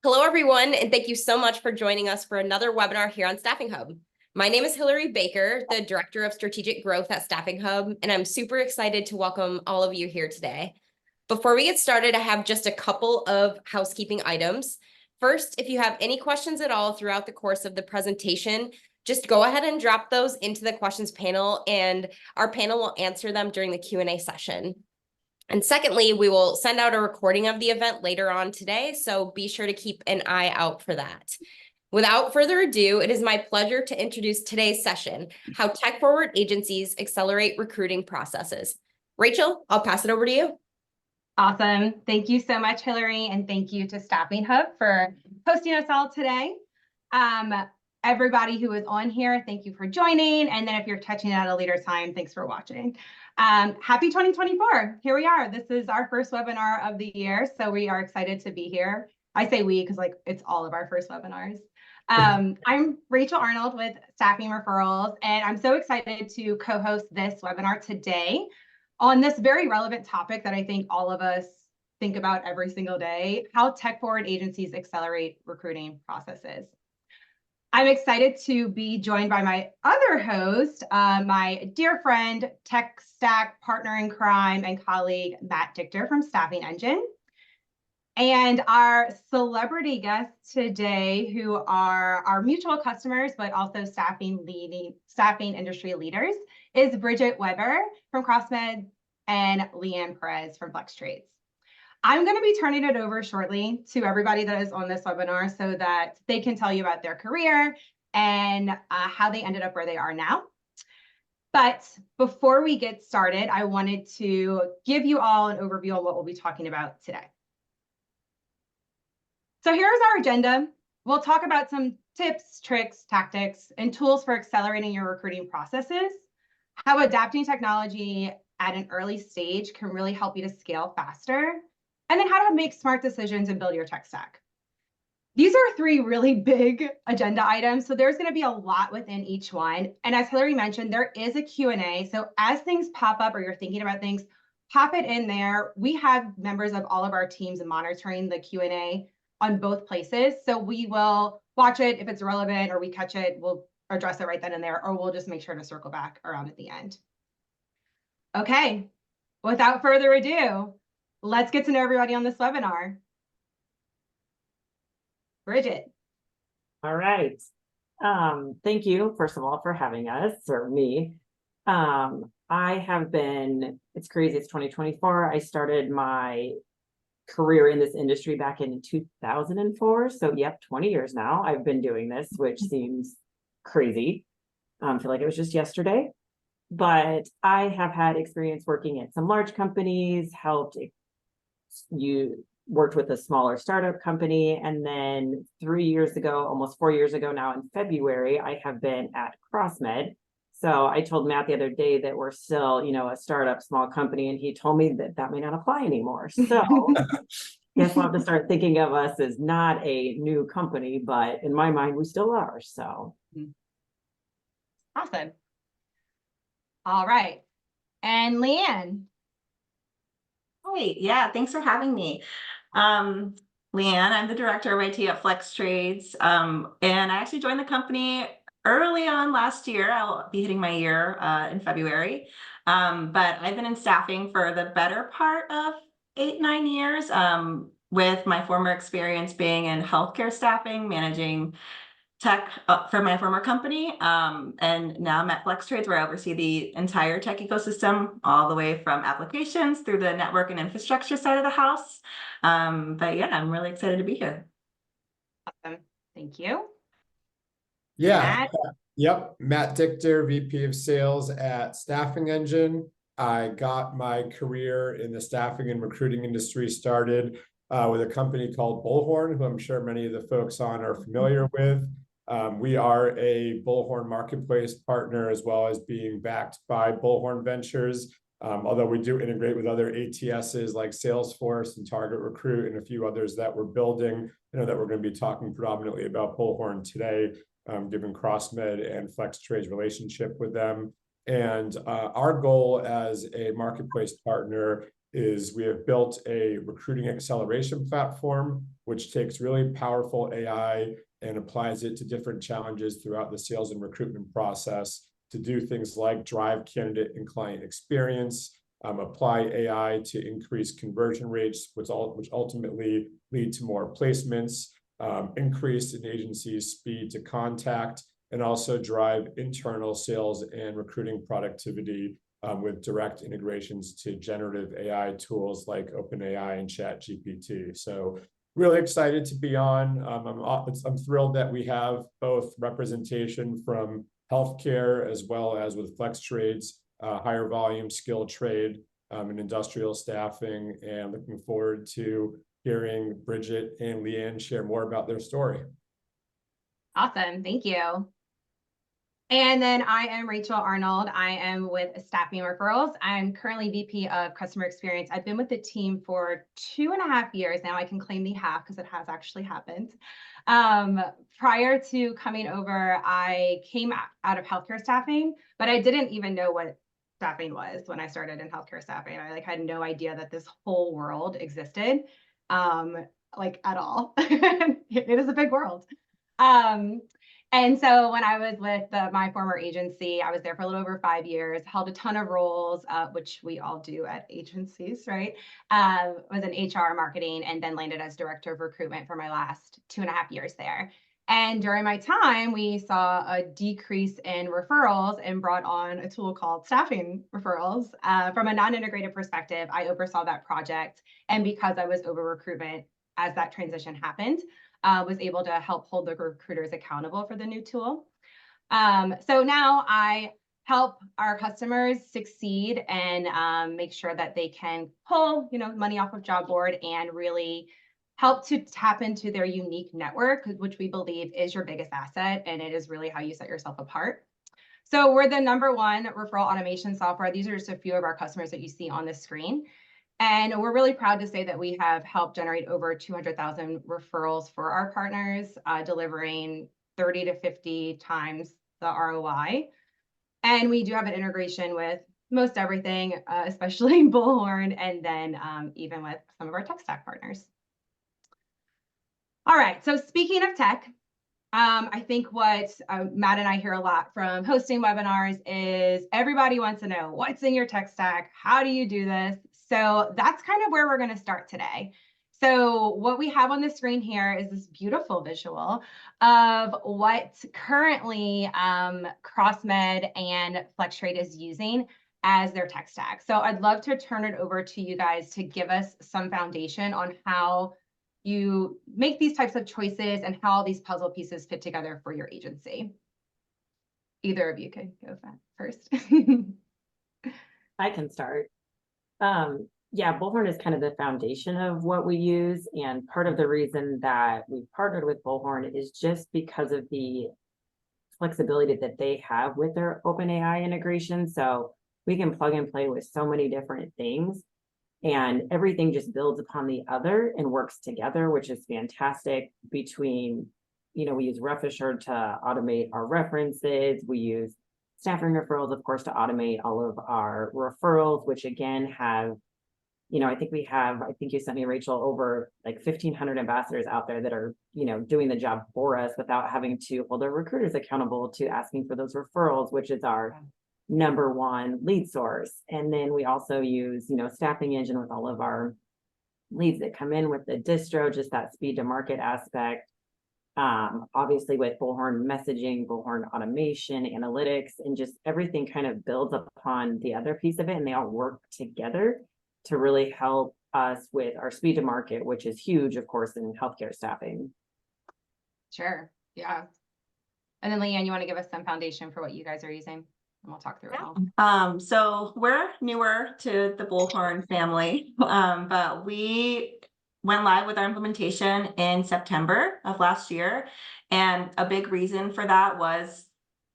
Hello, everyone, and thank you so much for joining us for another webinar here on Staffing Hub. My name is Hillary Baker, the Director of Strategic Growth at Staffing Hub, and I'm super excited to welcome all of you here today. Before we get started, I have just a couple of housekeeping items. First, if you have any questions at all throughout the course of the presentation, just go ahead and drop those into the questions panel, and our panel will answer them during the Q&A session. And secondly, we will send out a recording of the event later on today, so be sure to keep an eye out for that. Without further ado, it is my pleasure to introduce today's session, How Tech-Forward Agencies Accelerate Recruiting Processes. Rachel, I'll pass it over to you. Awesome. Thank you so much, Hillary, and thank you to Staffing Hub for hosting us all today. Everybody who is on here, thank you for joining. And then if you're catching it at a later time, thanks for watching. Happy 2024. Here we are. This is our first webinar of the year, so we are excited to be here. I say we because it's all of our first webinars. I'm Rachel Arnold with Staffing Referrals, and I'm so excited to co-host this webinar today on this very relevant topic that I think all of us think about every single day: how tech-forward agencies accelerate recruiting processes. I'm excited to be joined by my other host, my dear friend, Techstack partner in crime and colleague, Matt Dichter from Staffing Engine. And our celebrity guests today, who are our mutual customers, but also staffing industry leaders, is Bridget Weber from CrossMed and Leanne Perez from FlexTrades. I'm going to be turning it over shortly to everybody that is on this webinar so that they can tell you about their career and how they ended up where they are now. But before we get started, I wanted to give you all an overview of what we'll be talking about today. So here's our agenda. We'll talk about some tips, tricks, tactics, and tools for accelerating your recruiting processes, how adapting technology at an early stage can really help you to scale faster, and then how to make smart decisions and build your tech stack. These are three really big agenda items, so there's going to be a lot within each one. And as Hillary mentioned, there is a Q&A. So as things pop up or you're thinking about things, pop it in there. We have members of all of our teams monitoring the Q&A on both places. So we will watch it. If it's relevant or we catch it, we'll address it right then and there, or we'll just make sure to circle back around at the end. Okay, without further ado, let's get to know everybody on this webinar. Bridget. All right. Thank you, first of all, for having us, or me. I have been, it's crazy, it's 2024. I started my career in this industry back in 2004. So yep, 20 years now I've been doing this, which seems crazy. I feel like it was just yesterday. But I have had experience working at some large companies, worked with a smaller startup company, and then 3 years ago, almost 4 years ago now in February, I have been at CrossMed. So I told Matt the other day that we're still, a startup, small company, and he told me that may not apply anymore. So guess we'll have to start thinking of us as not a new company, but in my mind, we still are. So awesome. All right. And Leanne. Hi, yeah, thanks for having me. Leanne, I'm the director of IT at FlexTrades, and I actually joined the company early on last year. I'll be hitting my year in February, but I've been in staffing for the better part of 8-9 years, with my former experience being in healthcare staffing, managing tech for my former company, and now I'm at FlexTrades, where I oversee the entire tech ecosystem, all the way from applications through the network and infrastructure side of the house. But yeah, I'm really excited to be here. Awesome. Thank you. Yeah. Matt? Yep. Matt Dichter, VP of Sales at Staffing Engine. I got my career in the staffing and recruiting industry started with a company called Bullhorn, who I'm sure many of the folks on are familiar with. We are a Bullhorn marketplace partner, as well as being backed by Bullhorn Ventures. Although we do integrate with other ATSs like Salesforce and Target Recruit and a few others that we're building. I know that we're going to be talking predominantly about Bullhorn today, given CrossMed and FlexTrades relationship with them. And our goal as a marketplace partner is we have built a recruiting acceleration platform, which takes really powerful AI and applies it to different challenges throughout the sales and recruitment process to do things like drive candidate and client experience, apply AI to increase conversion rates, which ultimately lead to more placements, increase an agency's speed to contact, and also drive internal sales and recruiting productivity with direct integrations to generative AI tools like OpenAI and ChatGPT. So really excited to be on. I'm thrilled that we have both representation from healthcare as well as with FlexTrades, higher volume skilled trade and industrial staffing, and looking forward to hearing Bridget and Leanne share more about their story. Awesome, thank you. And then I am Rachelle Arnold. I am with Staffing Referrals. I'm currently VP of Customer Experience. I've been with the team for 2.5 years now. I can claim the half because it has actually happened. Prior to coming over, I came out of healthcare staffing, but I didn't even know what staffing was when I started in healthcare staffing. I had no idea that this whole world existed, at all. It is a big world. And so when I was with my former agency, I was there for a little over 5 years, held a ton of roles, which we all do at agencies, right? Was in HR marketing, and then landed as director of recruitment for my last 2.5 years there. And during my time, we saw a decrease in referrals and brought on a tool called Staffing Referrals. From a non-integrated perspective, I oversaw that project. And because I was over recruitment as that transition happened, was able to help hold the recruiters accountable for the new tool. So now I help our customers succeed and make sure that they can pull, money off of job board and really help to tap into their unique network, which we believe is your biggest asset, and it is really how you set yourself apart. So we're the #1 referral automation software. These are just a few of our customers that you see on the screen. And we're really proud to say that we have helped generate over 200,000 referrals for our partners, delivering 30 to 50 times the ROI. And we do have an integration with most everything, especially Bullhorn, and then even with some of our Techstack partners. All right, so speaking of tech, I think what Matt and I hear a lot from hosting webinars is everybody wants to know what's in your tech stack, how do you do this? So that's kind of where we're going to start today. So what we have on the screen here is this beautiful visual of what currently CrossMed and FlexTrade is using as their tech stack. So I'd love to turn it over to you guys to give us some foundation on how you make these types of choices and how all these puzzle pieces fit together for your agency. Either of you can go first. I can start. Yeah, Bullhorn is kind of the foundation of what we use. And part of the reason that we partnered with Bullhorn is just because of the flexibility that they have with their OpenAI integration. So we can plug and play with so many different things, and everything just builds upon the other and works together, which is fantastic. Between, we use Referrals to automate our references. We use Staffing Referrals, of course, to automate all of our referrals, which again have, I think you sent me, Rachel, over like 1,500 ambassadors out there that are, doing the job for us without having to hold our recruiters accountable to asking for those referrals, which is our #1 lead source. And then we also use, Staffing Engine with all of our leads that come in with the distro, just that speed to market aspect. Obviously with Bullhorn messaging, Bullhorn automation, analytics, and just everything kind of builds upon the other piece of it, and they all work together to really help us with our speed to market, which is huge, of course, in healthcare staffing. Sure, yeah. And then Leanne, you want to give us some foundation for what you guys are using? And we'll talk through it all. So we're newer to the Bullhorn family, but we went live with our implementation in September of last year. And a big reason for that was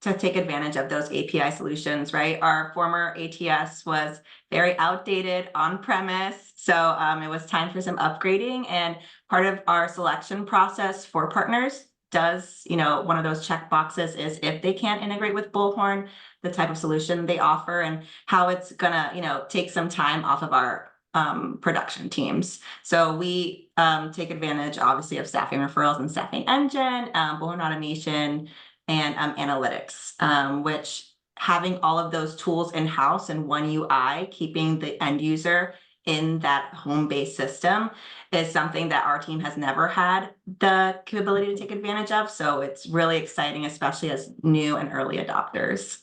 to take advantage of those API solutions, right? Our former ATS was very outdated on premise. So it was time for some upgrading. And part of our selection process for partners does, one of those check boxes is if they can't integrate with Bullhorn, the type of solution they offer and how it's gonna, take some time off of our production teams. So we take advantage, obviously, of staffing referrals and staffing engine, bullhorn automation, and analytics, which having all of those tools in-house in one UI, keeping the end user in that home-based system is something that our team has never had the capability to take advantage of. So it's really exciting, especially as new and early adopters.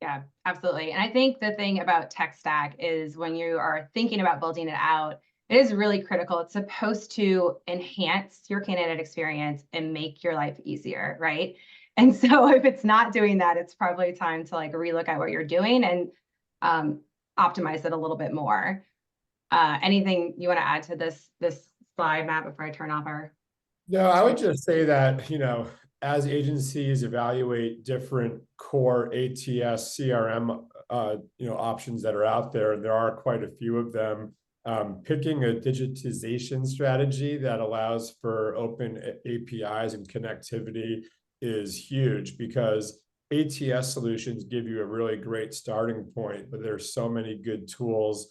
Yeah, absolutely. And I think the thing about Techstack is when you are thinking about building it out, it is really critical. It's supposed to enhance your candidate experience and make your life easier, right? And so if it's not doing that, it's probably time to like relook at what you're doing and optimize it a little bit more. Anything you want to add to this slide, Matt, before I turn off our? No, I would just say that, as agencies evaluate different core ATS CRM, options that are out there, and there are quite a few of them, picking a digitization strategy that allows for open APIs and connectivity is huge, because ATS solutions give you a really great starting point, but there's so many good tools,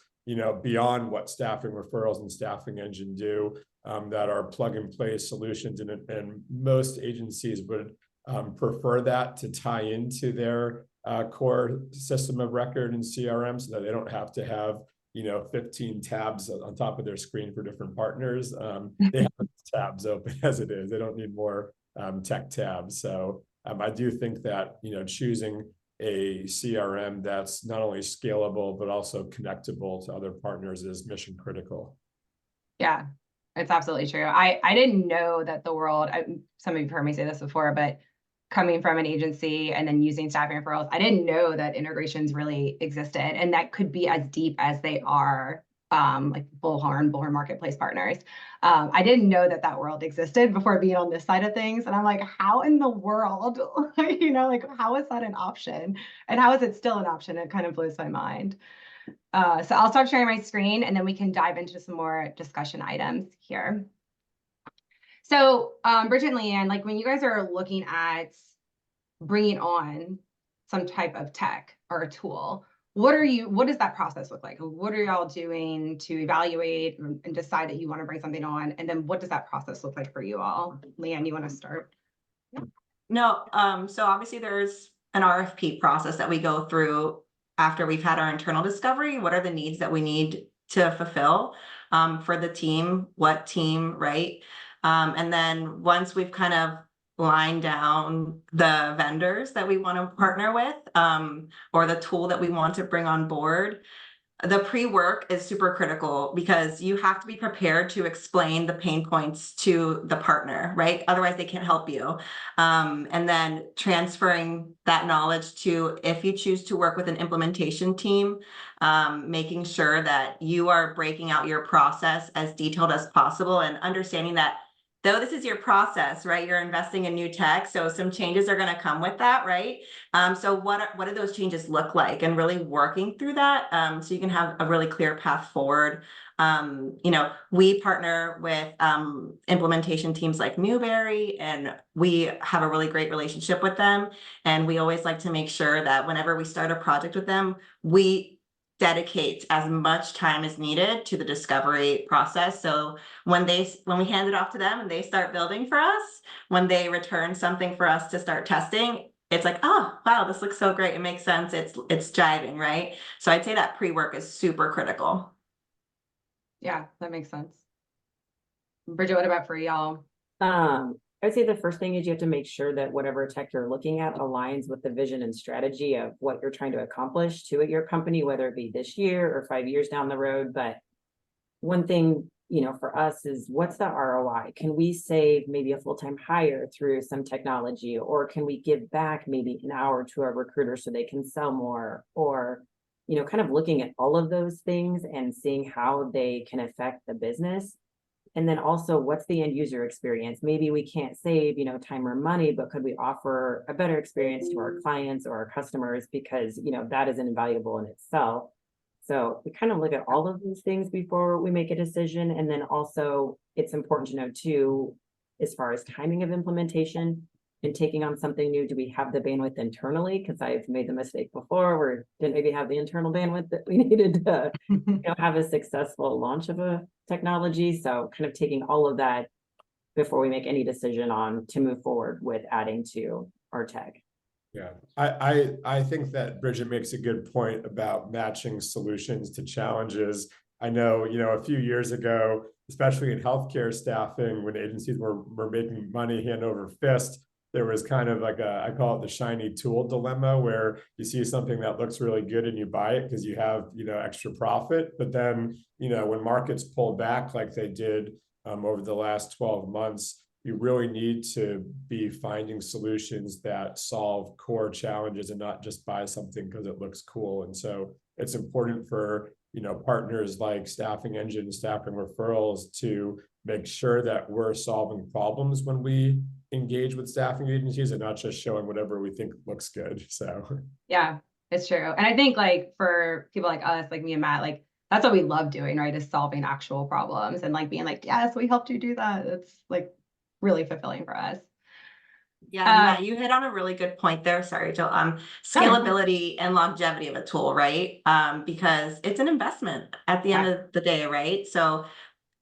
beyond what staffing referrals and staffing engine do, that are plug and play solutions. And most agencies would prefer that to tie into their core system of record and CRM, so that they don't have to have 15 tabs on top of their screen for different partners. They have tabs open as it is. They don't need more tech tabs. So I do think that choosing a CRM that's not only scalable but also connectable to other partners is mission critical. Yeah, it's absolutely true. I didn't know that the world, some of you have heard me say this before, but coming from an agency and then using staffing referrals, I didn't know that integrations really existed, and that could be as deep as they are, like Bullhorn Marketplace partners. I didn't know that world existed before being on this side of things. And I'm like, how in the world, how is that an option? And how is it still an option? It kind of blows my mind. So I'll start sharing my screen and then we can dive into some more discussion items here. So Bridget and Leanne, like when you guys are looking at bringing on some type of tech or a tool, what does that process look like? What are y'all doing to evaluate and decide that you want to bring something on? And then what does that process look like for you all? Leanne, you want to start? No, so obviously there's an RFP process that we go through after we've had our internal discovery. What are the needs that we need to fulfill for the team? What team, right? And then once we've kind of line down the vendors that we want to partner with, or the tool that we want to bring on board, the pre-work is super critical, because you have to be prepared to explain the pain points to the partner, right? Otherwise they can't help you. And then transferring that knowledge to, if you choose to work with an implementation team, making sure that you are breaking out your process as detailed as possible, and understanding that though this is your process, right? You're investing in new tech, so some changes are going to come with that, right? So what do those changes look like, and really working through that, so you can have a really clear path forward. We partner with implementation teams like Newberry, and we have a really great relationship with them. And we always like to make sure that whenever we start a project with them, we dedicate as much time as needed to the discovery process. So when we hand it off to them and they start building for us, when they return something for us to start testing, it's like, oh, wow, this looks so great. It makes sense. It's jiving, right? So I'd say that pre-work is super critical. Yeah, that makes sense. Bridget, what about for y'all? I'd say the first thing is you have to make sure that whatever tech you're looking at aligns with the vision and strategy of what you're trying to accomplish to your company, whether it be this year or 5 years down the road. But one thing, for us is, what's the ROI? Can we save maybe a full-time hire through some technology, or can we give back maybe an hour to our recruiter so they can sell more? Or, kind of looking at all of those things and seeing how they can affect the business. And then also, what's the end user experience? Maybe we can't save, time or money, but could we offer a better experience to our clients or our customers? Because, that is invaluable in itself. So we kind of look at all of these things before we make a decision. And then also, it's important to know too, as far as timing of implementation, in taking on something new? Do we have the bandwidth internally? Because I've made the mistake before where didn't maybe have the internal bandwidth that we needed to have a successful launch of a technology. So kind of taking all of that before we make any decision on to move forward with adding to our tech. Yeah, I think that Bridget makes a good point about matching solutions to challenges. I know, a few years ago, especially in healthcare staffing, when agencies were making money hand over fist, there was kind of like I call it the shiny tool dilemma, where you see something that looks really good and you buy it because you have, extra profit. But then, when markets pull back like they did over the last 12 months, you really need to be finding solutions that solve core challenges and not just buy something because it looks cool. And so it's important for, partners like Staffing Engine, Staffing Referrals to make sure that we're solving problems when we engage with staffing agencies and not just showing whatever we think looks good. So Yeah, it's true. And I think like for people like us, like me and Matt, like that's what we love doing, right? Is solving actual problems and like being like, yes, we helped you do that. It's like really fulfilling for us. Yeah, and Matt, you hit on a really good point there. Sorry, Jill. Scalability and longevity of a tool, right? Because it's an investment at the end of the day, right? So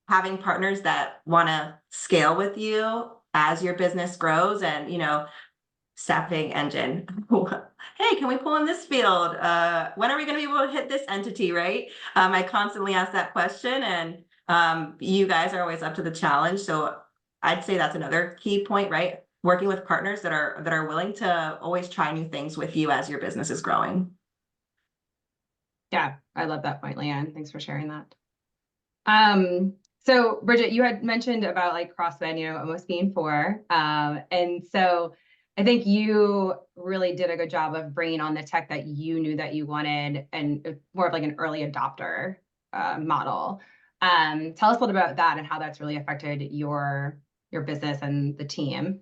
having partners that want to scale with you as your business grows, and Staffing Engine, hey, can we pull in this field? When are we going to be able to hit this entity, right? I constantly ask that question, and you guys are always up to the challenge. So I'd say that's another key point, right? Working with partners that are willing to always try new things with you as your business is growing. Yeah, I love that point, Leanne. Thanks for sharing that. So Bridget, you had mentioned about like CrossMed, almost being 4. And so I think you really did a good job of bringing on the tech that you knew that you wanted, and more of like an early adopter model. Tell us a little bit about that and how that's really affected your business and the team.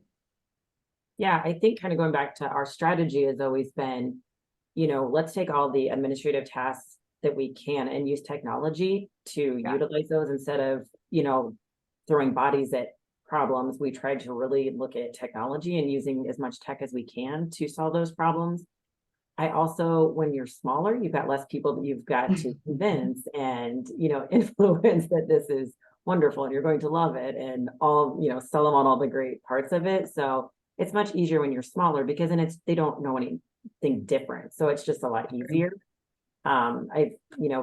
Yeah, I think kind of going back to our strategy has always been, let's take all the administrative tasks that we can and use technology to utilize those instead of, throwing bodies at problems. We tried to really look at technology and using as much tech as we can to solve those problems. I also, when you're smaller, you've got less people that you've got to convince and, influence that this is wonderful and you're going to love it, and all, sell them on all the great parts of it. So it's much easier when you're smaller because then they don't know anything different. So it's just a lot easier. I've,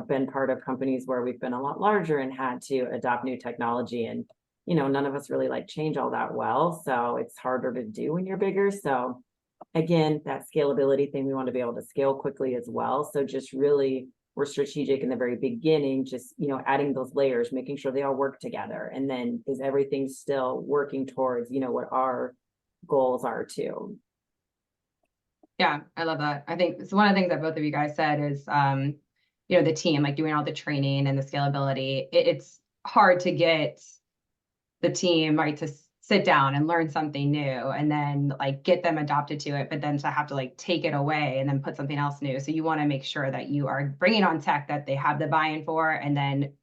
been part of companies where we've been a lot larger and had to adopt new technology, and, none of us really like change all that well. So it's harder to do when you're bigger. So again, that scalability thing, we want to be able to scale quickly as well. So just really, we're strategic in the very beginning, just, adding those layers, making sure they all work together. And then is everything still working towards, what our goals are too. Yeah, I love that. I think it's one of the things that both of you guys said is, the team, like doing all the training and the scalability. It's hard to get the team, right, to sit down and learn something new and then like get them adopted to it, but then to have to like take it away and then put something else new. So you want to make sure that you are bringing on tech that they have the buy-in for, and then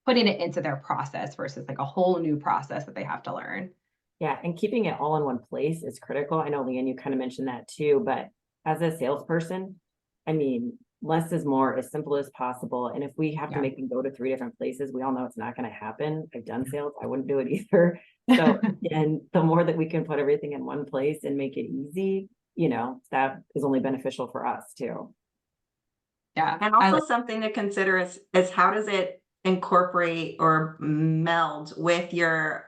putting it into their process versus like a whole new process that they have to learn. Yeah, and keeping it all in one place is critical. I know, Leanne, you kind of mentioned that too, but as a salesperson, I mean, less is more, as simple as possible. And if we have to make them go to 3 different places, we all know it's not going to happen. I've done sales, I wouldn't do it either. So, and the more that we can put everything in one place and make it easy, that is only beneficial for us too. Yeah. And also something to consider is how does it incorporate or meld with your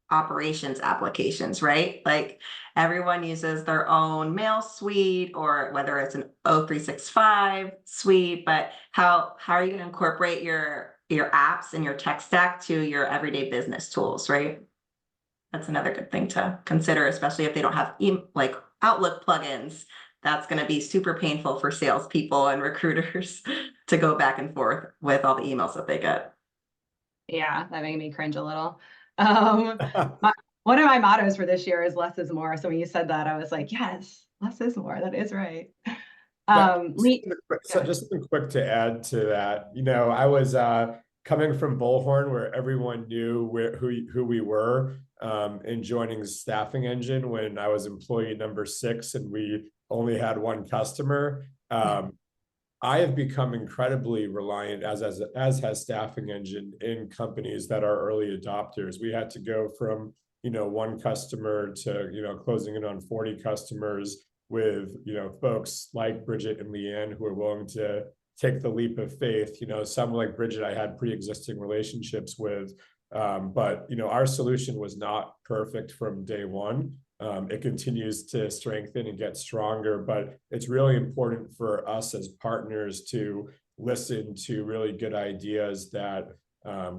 operations applications, right? Like everyone uses their own mail suite, or whether it's an O365 suite, but how are you going to incorporate your apps and your tech stack to your everyday business tools, right? That's another good thing to consider, especially if they don't have like Outlook plugins. That's going to be super painful for salespeople and recruiters to go back and forth with all the emails that they get. Yeah, that made me cringe a little. One of my mottos for this year is less is more. So when you said that, I was like, yes, less is more. That is right. Just something quick to add to that. I was coming from Bullhorn, where everyone knew who we were, and joining Staffing Engine when I was employee number 6 and we only had one customer. I have become incredibly reliant, as has Staffing Engine, in companies that are early adopters. We had to go from, one customer to, closing in on 40 customers with, folks like Bridget and Leanne who are willing to take the leap of faith. Some like Bridget I had pre-existing relationships with, but our solution was not perfect from day one. It continues to strengthen and get stronger, but it's really important for us as partners to listen to really good ideas that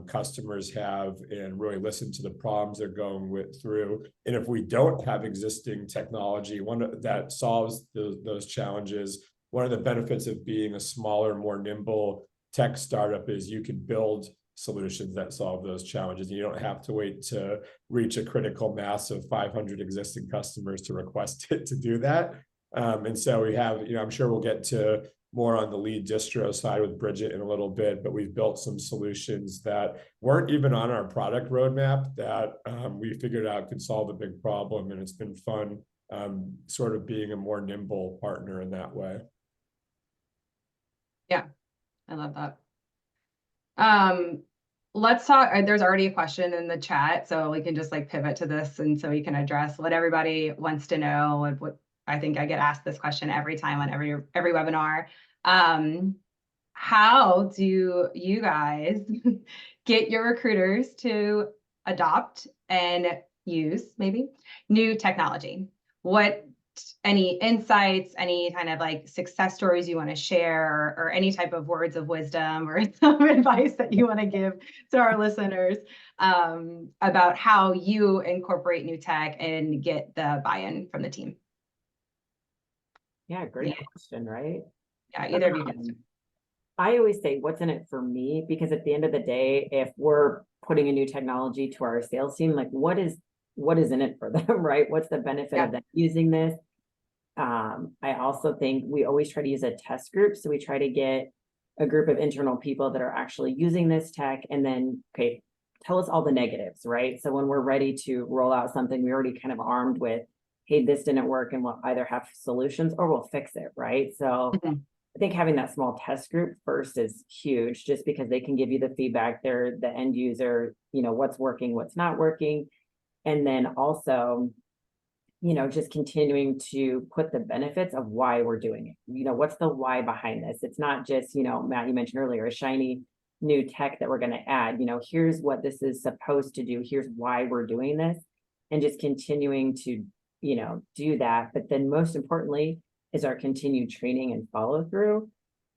customers have and really listen to the problems they're going through. And if we don't have existing technology, one that solves those challenges, one of the benefits of being a smaller, more nimble tech startup is you can build solutions that solve those challenges. And you don't have to wait to reach a critical mass of 500 existing customers to request it to do that. And so we have, I'm sure we'll get to more on the lead distro side with Bridget in a little bit, but we've built some solutions that weren't even on our product roadmap that we figured out could solve a big problem. And it's been fun sort of being a more nimble partner in that way. Yeah, I love that. Let's talk, there's already a question in the chat, so we can just like pivot to this and so we can address what everybody wants to know. What I think I get asked this question every time on every webinar. How do you guys get your recruiters to adopt and use maybe new technology? Any insights, any kind of like success stories you want to share, or any type of words of wisdom or some advice that you want to give to our listeners about how you incorporate new tech and get the buy-in from the team? Yeah, great question, right? Yeah, either of you can. I always say, what's in it for me? Because at the end of the day, if we're putting a new technology to our sales team, like what is in it for them, right? What's the benefit of them using this? I also think we always try to use a test group. So we try to get a group of internal people that are actually using this tech, and then, okay, tell us all the negatives, right? So when we're ready to roll out something, we're already kind of armed with, hey, this didn't work, and we'll either have solutions or we'll fix it, right? So I think having that small test group first is huge, just because they can give you the feedback. They're the end user, what's working, what's not working. And then also, just continuing to put the benefits of why we're doing it. What's the why behind this? It's not just, Matt, you mentioned earlier, a shiny new tech that we're going to add. Here's what this is supposed to do. Here's why we're doing this. And just continuing to, do that. But then most importantly is our continued training and follow through.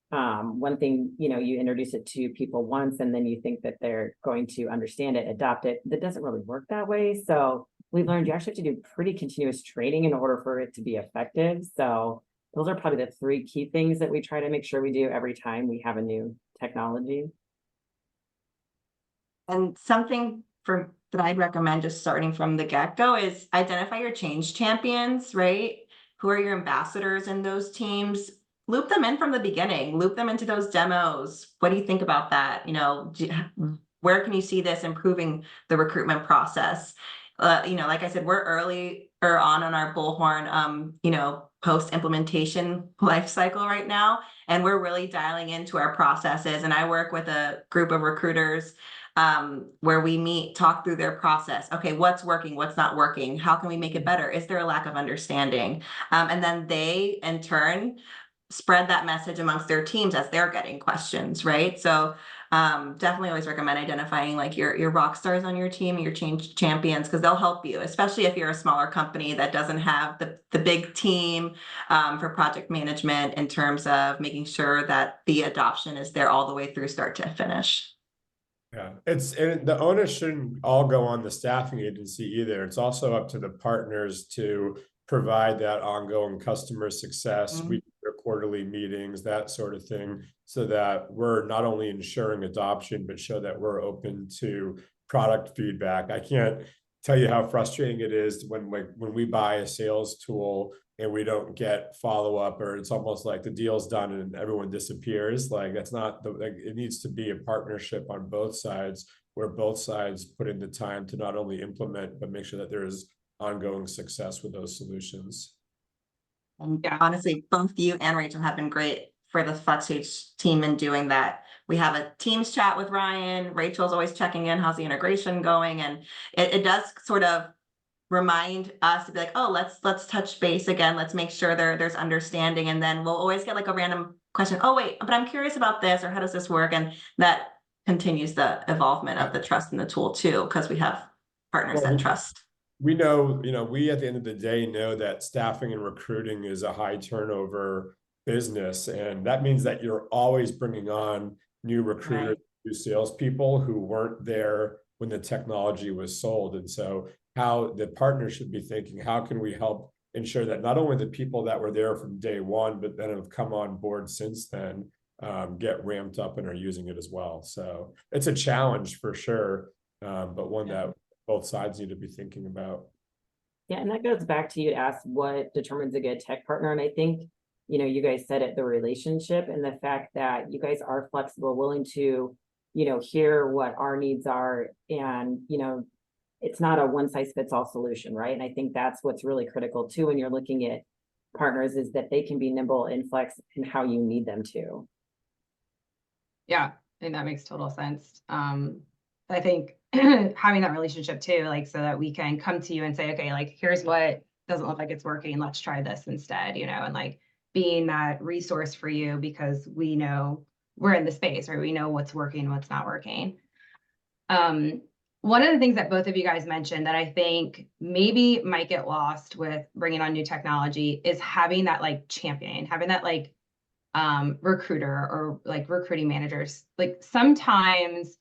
One thing, you introduce it to people once and then you think that they're going to understand it, adopt it. That doesn't really work that way. So we've learned you actually have to do pretty continuous training in order for it to be effective. So those are probably the 3 key things that we try to make sure we do every time we have a new technology. And something that I'd recommend just starting from the get-go is identify your change champions, right? Who are your ambassadors in those teams? Loop them in from the beginning, loop them into those demos. What do you think about that? Where can you see this improving the recruitment process? Like I said, we're early on our Bullhorn, post-implementation life cycle right now. And we're really dialing into our processes. And I work with a group of recruiters where we meet, talk through their process. Okay, what's working, what's not working? How can we make it better? Is there a lack of understanding? And then they, in turn, spread that message amongst their teams as they're getting questions, right? So definitely always recommend identifying like your rock stars on your team, your change champions, because they'll help you, especially if you're a smaller company that doesn't have the big team for project management in terms of making sure that the adoption is there all the way through start to finish. Yeah, and the onus shouldn't all go on the staffing agency either. It's also up to the partners to provide that ongoing customer success, weekly or quarterly meetings, that sort of thing, so that we're not only ensuring adoption, but show that we're open to product feedback. I can't tell you how frustrating it is when we buy a sales tool and we don't get follow-up, or it's almost like the deal's done and everyone disappears. Like, that's not like, it needs to be a partnership on both sides, where both sides put in the time to not only implement, but make sure that there's ongoing success with those solutions. And honestly, both you and Rachel have been great for the FlexTrades team in doing that. We have a Teams chat with Ryan. Rachel's always checking in, how's the integration going? And it does sort of remind us to be like, oh, let's touch base again. Let's make sure there's understanding. And then we'll always get like a random question. Oh, wait, but I'm curious about this, or how does this work? And that continues the evolvement of the trust in the tool too, because we have partners that trust. We know, we at the end of the day know that staffing and recruiting is a high turnover business. And that means that you're always bringing on new recruiters, Right. new salespeople who weren't there when the technology was sold. And so how the partner should be thinking, how can we help ensure that not only the people that were there from day one, but then have come on board since then, get ramped up and are using it as well. So it's a challenge for sure, but one that both sides need to be thinking about. Yeah, and that goes back to you to ask what determines a good tech partner. And I think, you guys said it, the relationship and the fact that you guys are flexible, willing to, hear what our needs are. And, it's not a one size fits all solution, right? And I think that's what's really critical too when you're looking at partners, is that they can be nimble and flex in how you need them to. Yeah, and that makes total sense. I think having that relationship too, like, so that we can come to you and say, okay, like, here's what doesn't look like it's working, let's try this instead, and like being that resource for you, because we know we're in the space, right? We know what's working, what's not working. One of the things that both of you guys mentioned that I think maybe might get lost with bringing on new technology is having that like champion, having that like recruiter or like recruiting managers. Like sometimes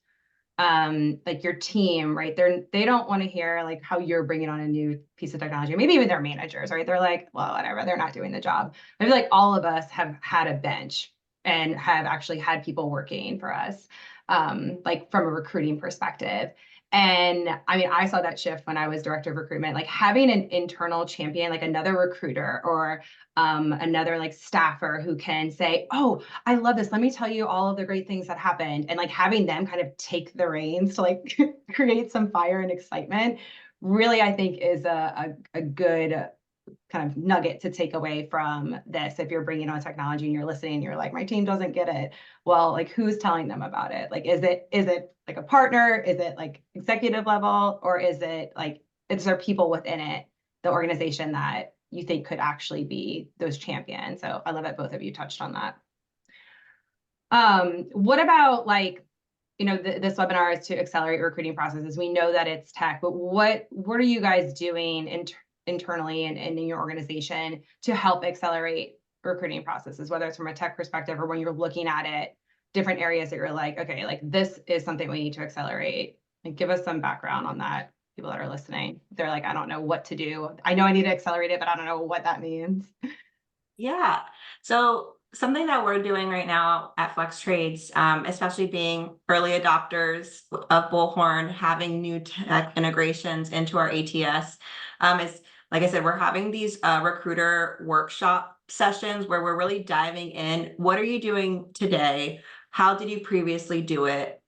like your team, right? They don't want to hear like how you're bringing on a new piece of technology. Maybe even their managers, right? They're like, well, whatever, they're not doing the job. Maybe like all of us have had a bench and have actually had people working for us, like from a recruiting perspective. And I mean, I saw that shift when I was director of recruitment, like having an internal champion, like another recruiter or another like staffer who can say, oh, I love this. Let me tell you all of the great things that happened. And like having them kind of take the reins to like create some fire and excitement really, I think is a good kind of nugget to take away from this. If you're bringing on technology and you're listening, and you're like, my team doesn't get it. Well, like who's telling them about it? Like, is it like a partner? Is it like executive level? Or is there people within it, the organization that you think could actually be those champions? So I love that both of you touched on that. What about like, this webinar is to accelerate recruiting processes. We know that it's tech, but what are you guys doing internally and in your organization to help accelerate recruiting processes, whether it's from a tech perspective or when you're looking at it, different areas that you're like, okay, like this is something we need to accelerate? Like, give us some background on that, people that are listening. They're like, I don't know what to do. I know I need to accelerate it, but I don't know what that means. Yeah. So something that we're doing right now at FlexTrades, especially being early adopters of Bullhorn, having new tech integrations into our ATS, is, like I said, we're having these recruiter workshop sessions where we're really diving in. What are you doing today? How did you previously do it?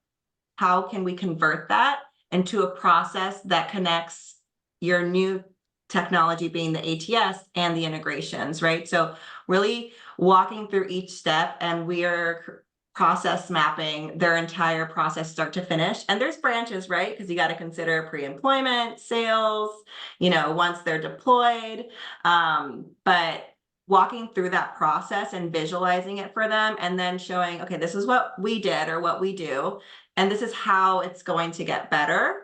How can we convert that into a process that connects your new technology, being the ATS and the integrations, right? So really walking through each step, and we are process mapping their entire process start to finish. And there's branches, right? Because you got to consider pre-employment, sales, once they're deployed. But walking through that process and visualizing it for them, and then showing, okay, this is what we did or what we do, and this is how it's going to get better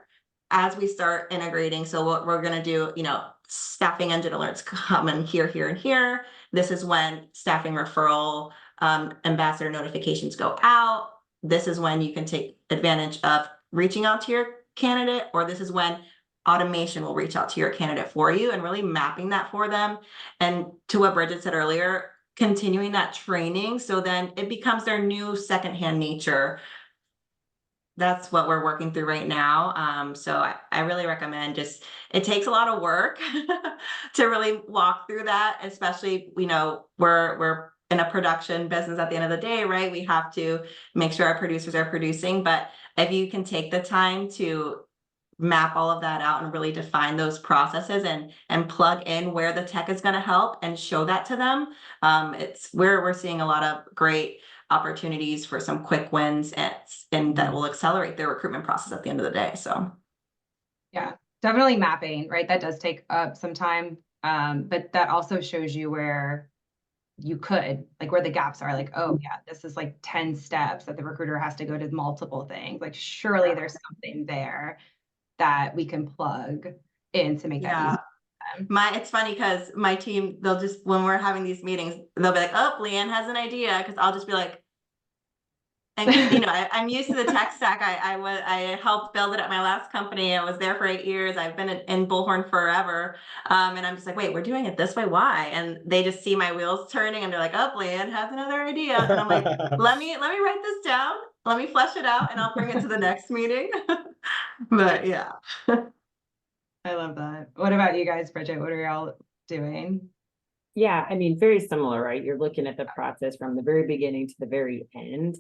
as we start integrating. So what we're going to do, staffing engine alerts come in here, here, and here. This is when staffing referral ambassador notifications go out. This is when you can take advantage of reaching out to your candidate, or this is when automation will reach out to your candidate for you, and really mapping that for them. And to what Bridget said earlier, continuing that training, so then it becomes their new secondhand nature. that's what we're working through right now. So I really recommend it takes a lot of work to really walk through that, especially, we're in a production business at the end of the day, right? We have to make sure our producers are producing, but if you can take the time to map all of that out and really define those processes and plug in where the tech is going to help and show that to them, it's where we're seeing a lot of great opportunities for some quick wins and that will accelerate their recruitment process at the end of the day. So yeah, definitely mapping, right? That does take up some time, but that also shows you where you could, like, where the gaps are, like, oh yeah, this is like 10 steps that the recruiter has to go to multiple things. Like, surely there's something there that we can plug in to make that easy. It's funny because my team, they'll just, when we're having these meetings, they'll be like, oh, Leanne has an idea. Because I'll just be like, and I'm used to the tech stack. I helped build it at my last company. I was there for 8 years. I've been in Bullhorn forever. And I'm just like, wait, we're doing it this way. Why? And they just see my wheels turning and they're like, oh, Leanne has another idea. And I'm like, let me write this down. Let me flesh it out and I'll bring it to the next meeting. But yeah. I love that. What about you guys, Bridget? What are y'all doing? Yeah, I mean, very similar, right? You're looking at the process from the very beginning to the very end.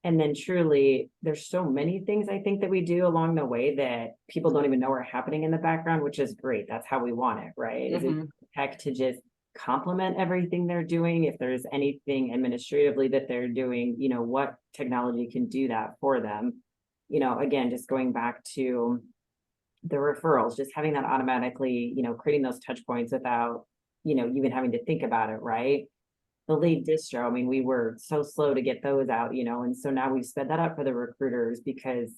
And then truly, there's so many things I think that we do along the way that people don't even know are happening in the background, which is great. That's how we want it, right? Is it tech to just complement everything they're doing? If there's anything administratively that they're doing, what technology can do that for them? Again, just going back to the referrals, just having that automatically, creating those touch points without, even having to think about it, right? The lead distro, I mean, we were so slow to get those out, and so now we've sped that up for the recruiters because,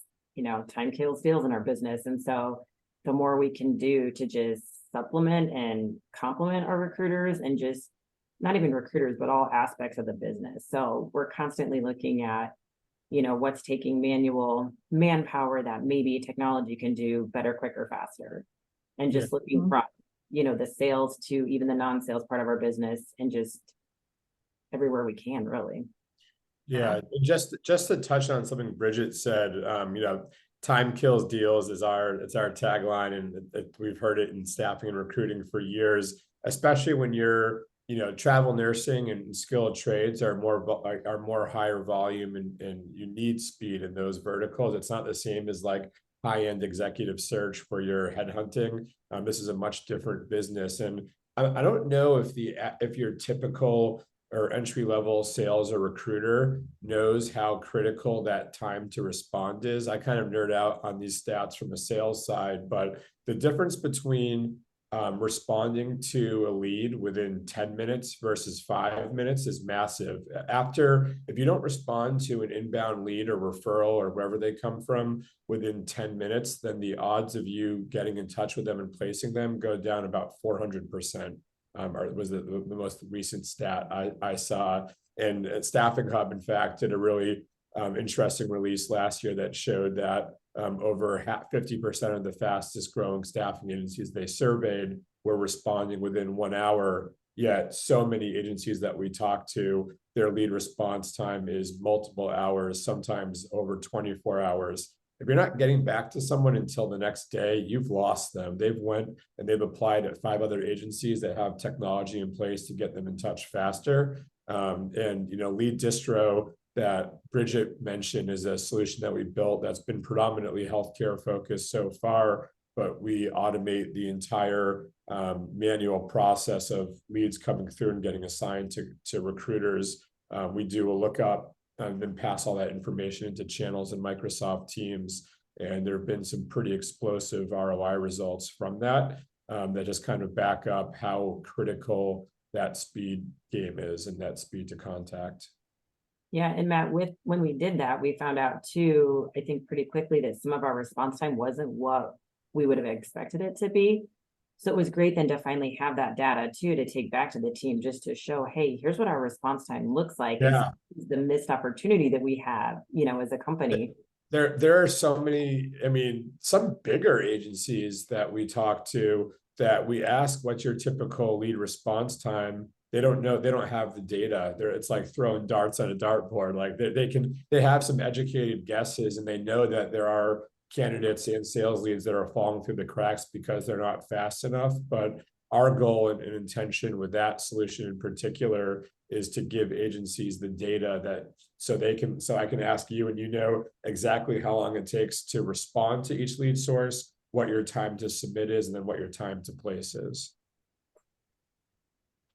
time kills deals in our business. And so the more we can do to just supplement and complement our recruiters and just not even recruiters, but all aspects of the business. So we're constantly looking at, what's taking manual manpower that maybe technology can do better, quicker, faster. And just looking from, the sales to even the non-sales part of our business and just everywhere we can, really. Yeah, just to touch on something Bridget said, time kills deals is it's our tagline, and we've heard it in staffing and recruiting for years, especially when you're, travel nursing and skilled trades are more higher volume and you need speed in those verticals. It's not the same as like high-end executive search where you're headhunting. This is a much different business, and I don't know if your typical or entry-level sales or recruiter knows how critical that time to respond is. I kind of nerd out on these stats from the sales side, but the difference between responding to a lead within 10 minutes versus 5 minutes is massive. If you don't respond to an inbound lead or referral or wherever they come from within 10 minutes, then the odds of you getting in touch with them and placing them go down about 400%. Was the most recent stat I saw. And Staffing Hub, in fact, did a really interesting release last year that showed that over 50% of the fastest growing staffing agencies they surveyed were responding within 1 hour. Yet so many agencies that we talk to, their lead response time is multiple hours, sometimes over 24 hours. If you're not getting back to someone until the next day, you've lost them. They've went and they've applied at 5 other agencies that have technology in place to get them in touch faster. Lead distro that Bridget mentioned is a solution that we built that's been predominantly healthcare focused so far, but we automate the entire manual process of leads coming through and getting assigned to recruiters. We do a lookup and then pass all that information into channels in Microsoft Teams. And there have been some pretty explosive ROI results from that that just kind of back up how critical that speed game is and that speed to contact. Yeah, and Matt, when we did that, we found out too, I think pretty quickly that some of our response time wasn't what we would have expected it to be. So it was great then to finally have that data too, to take back to the team just to show, hey, here's what our response time looks like. Yeah. Is the missed opportunity that we have, as a company. There are so many, some bigger agencies that we talk to that we ask, what's your typical lead response time? they don't know, they don't have the data. It's like throwing darts on a dartboard. Like they have some educated guesses, and they know that there are candidates and sales leads that are falling through the cracks because they're not fast enough. But our goal and intention with that solution in particular is to give agencies the data that so I can ask you, and you know exactly how long it takes to respond to each lead source, what your time to submit is, and then what your time to place is.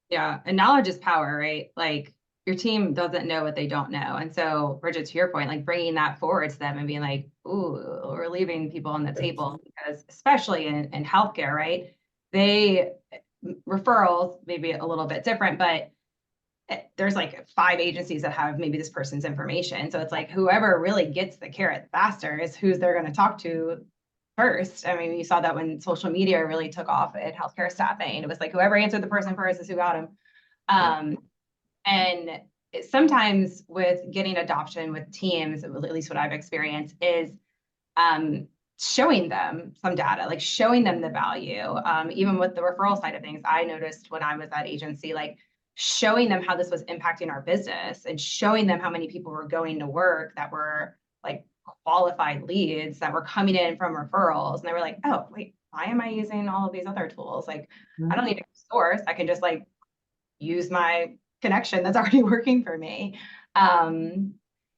Yeah, and knowledge is power, right? Like your team doesn't know what they don't know. And so, Bridget, to your point, like bringing that forward to them and being like, ooh, we're leaving people on the table, because especially in healthcare, right? Referrals, maybe a little bit different, but there's like 5 agencies that have maybe this person's information. So it's like whoever really gets the carrot faster is who's they're going to talk to first. I mean, you saw that when social media really took off in healthcare staffing. It was like whoever answered the person first is who got him. And sometimes with getting adoption with teams, at least what I've experienced, is showing them some data, like showing them the value. Even with the referral side of things, I noticed when I was at agency, like showing them how this was impacting our business and showing them how many people were going to work that were like qualified leads that were coming in from referrals. And they were like, oh, wait, why am I using all of these other tools? Like, I don't need to source. I can just like use my connection that's already working for me,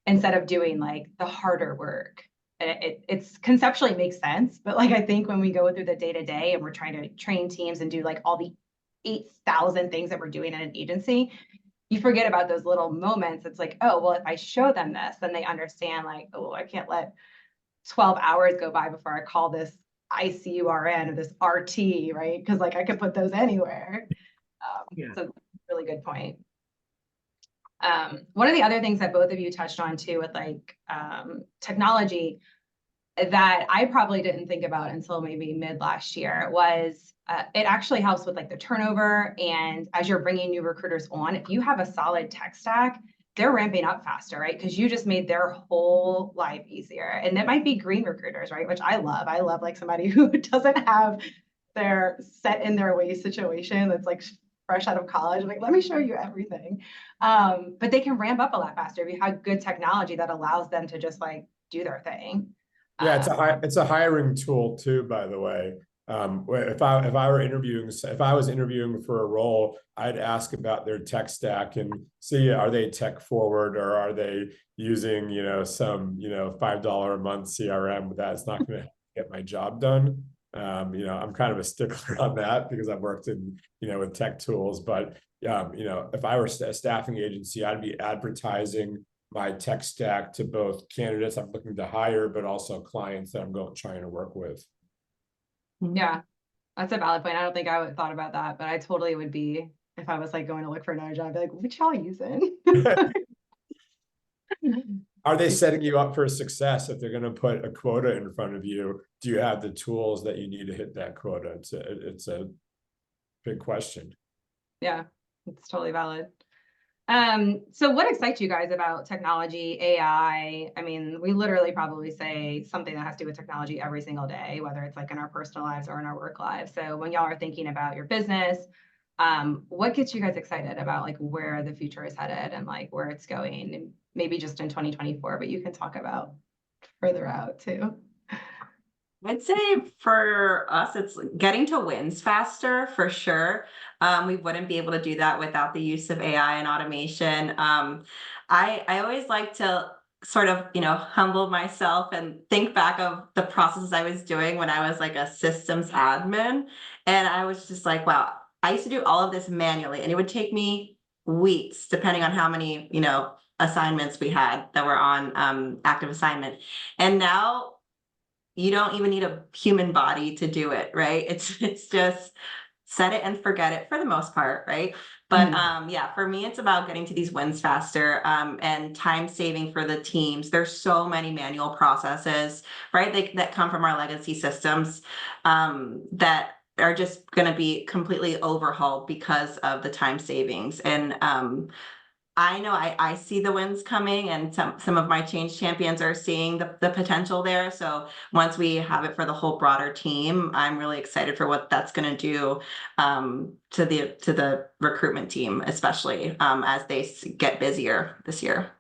instead of doing like the harder work. It's conceptually makes sense, but like I think when we go through the day-to-day and we're trying to train teams and do like all the 8,000 things that we're doing in an agency, you forget about those little moments. It's like, oh, well, if I show them this, then they understand like, oh, I can't let 12 hours go by before I call this ICURN or this RT, right? Because like I could put those anywhere. So really good point. One of the other things that both of you touched on too with like technology that I probably didn't think about until maybe mid last year was it actually helps with like the turnover. And as you're bringing new recruiters on, if you have a solid tech stack, they're ramping up faster, right? Because you just made their whole life easier. And it might be green recruiters, right? Which I love. I love like somebody who doesn't have their set in their ways situation that's like fresh out of college. I'm like, let me show you everything. But they can ramp up a lot faster if you have good technology that allows them to just like do their thing. Yeah, it's a hiring tool too, by the way. If I was interviewing for a role, I'd ask about their tech stack and see, are they tech forward, or are they using, some, $5 a month CRM, but that's not going to get my job done. I'm kind of a stickler on that because I've worked in, with tech tools, but if I were a staffing agency, I'd be advertising my tech stack to both candidates I'm looking to hire, but also clients that I'm trying to work with. Yeah, that's a valid point. I don't think I would have thought about that, but I totally would be if I was like going to look for another job. I'd be like, what y'all using? Are they setting you up for success if they're going to put a quota in front of you? Do you have the tools that you need to hit that quota? It's a big question. Yeah, it's totally valid. So what excites you guys about technology, AI? I mean, we literally probably say something that has to do with technology every single day, whether it's like in our personal lives or in our work lives. So when y'all are thinking about your business, what gets you guys excited about like where the future is headed and like where it's going, and maybe just in 2024, but you can talk about further out too. I'd say for us, it's getting to wins faster for sure. We wouldn't be able to do that without the use of AI and automation. I always like to sort of, humble myself and think back of the processes I was doing when I was like a systems admin. And I was just like, wow, I used to do all of this manually, and it would take me weeks, depending on how many, assignments we had that were on active assignment. And now you don't even need a human body to do it, right? It's just set it and forget it for the most part, right? But yeah, for me, it's about getting to these wins faster and time saving for the teams. There's so many manual processes, right? That come from our legacy systems that are just going to be completely overhauled because of the time savings. And I know I see the wins coming, and some of my change champions are seeing the potential there. So once we have it for the whole broader team, I'm really excited for what that's going to do to the recruitment team, especially as they get busier this year.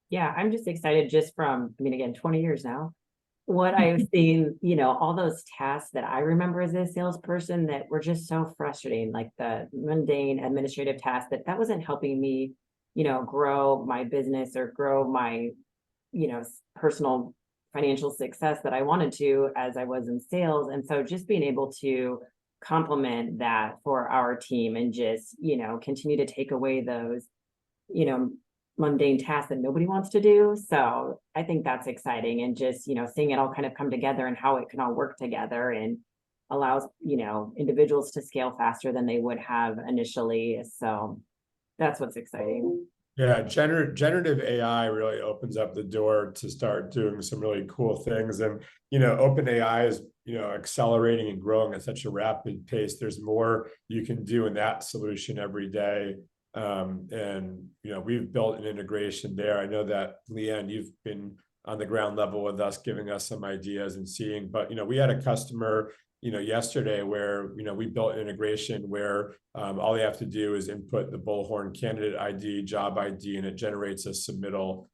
Yeah, I'm just excited just from, I mean, again, 20 years now. What I've seen, all those tasks that I remember as a salesperson that were just so frustrating, like the mundane administrative tasks that wasn't helping me, grow my business or grow my, personal financial success that I wanted to as I was in sales. And so just being able to complement that for our team and just, continue to take away those, mundane tasks that nobody wants to do. So I think that's exciting, and just, seeing it all kind of come together and how it can all work together and allows, individuals to scale faster than they would have initially. So that's what's exciting. Yeah, generative AI really opens up the door to start doing some really cool things. And, open AI is, accelerating and growing at such a rapid pace. There's more you can do in that solution every day. And, we've built an integration there. I know that, Leanne, you've been on the ground level with us, giving us some ideas and seeing, but, we had a customer, yesterday where, we built an integration where all they have to do is input the Bullhorn candidate ID, job ID, and it generates a submittal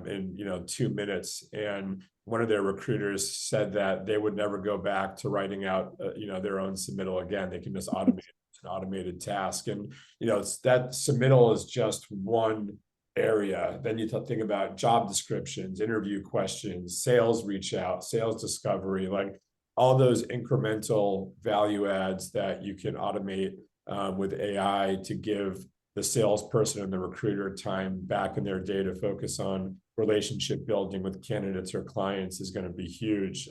in, 2 minutes. And one of their recruiters said that they would never go back to writing out, their own submittal again. They can just automate an automated task. And, it's that submittal is just one area. Then you think about job descriptions, interview questions, sales reach out, sales discovery, like all those incremental value adds that you can automate with AI to give the salesperson and the recruiter time back in their day to focus on relationship building with candidates or clients is going to be huge.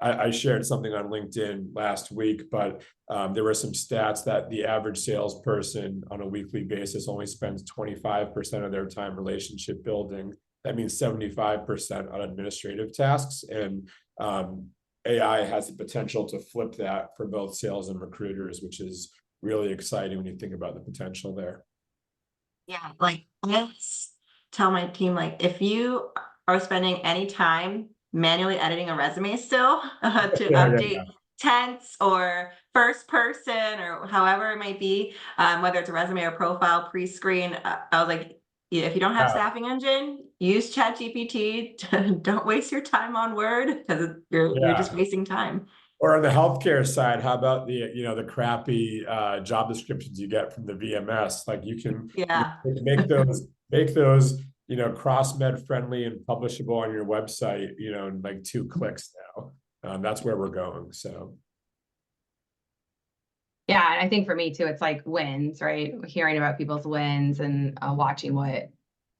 I shared something on LinkedIn last week, but there were some stats that the average salesperson on a weekly basis only spends 25% of their time relationship building. That means 75% on administrative tasks. And AI has the potential to flip that for both sales and recruiters, which is really exciting when you think about the potential there. Yeah, like I always tell my team, like, if you are spending any time manually editing a resume still to update tense or first person or however it might be, whether it's a resume or profile pre-screen, I was like, if you don't have Staffing Engine, use ChatGPT. Don't waste your time on Word, because you're just wasting time. Or on the healthcare side, how about the crappy job descriptions you get from the VMS? Like you can make those CrossMed friendly and publishable on your website, in like 2 clicks now. That's where we're going. So. Yeah, and I think for me too, it's like wins, right? Hearing about people's wins and watching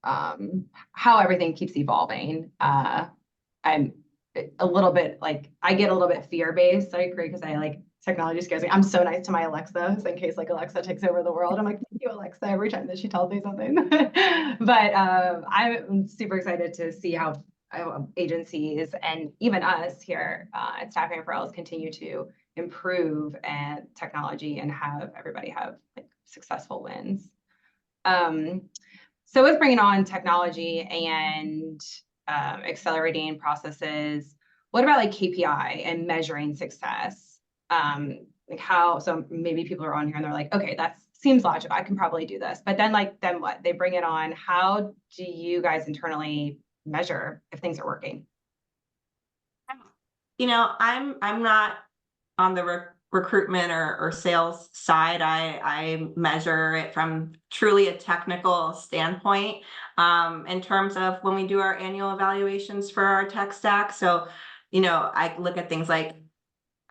how everything keeps evolving. I'm a little bit like, I get a little bit fear-based. I agree, because I like technology scares me. I'm so nice to my Alexa, so in case like Alexa takes over the world, I'm like, thank you, Alexa, every time that she tells me something. But I'm super excited to see how agencies and even us here at Staffing Referrals continue to improve and technology and have everybody have like successful wins. So with bringing on technology and accelerating processes, what about like KPI and measuring success? Like how, so maybe people are on here and they're like, okay, that seems logical, I can probably do this. But then then what? They bring it on. How do you guys internally measure if things are working? I'm not on the recruitment or sales side. I measure it from truly a technical standpoint in terms of when we do our annual evaluations for our tech stack. So, I look at things like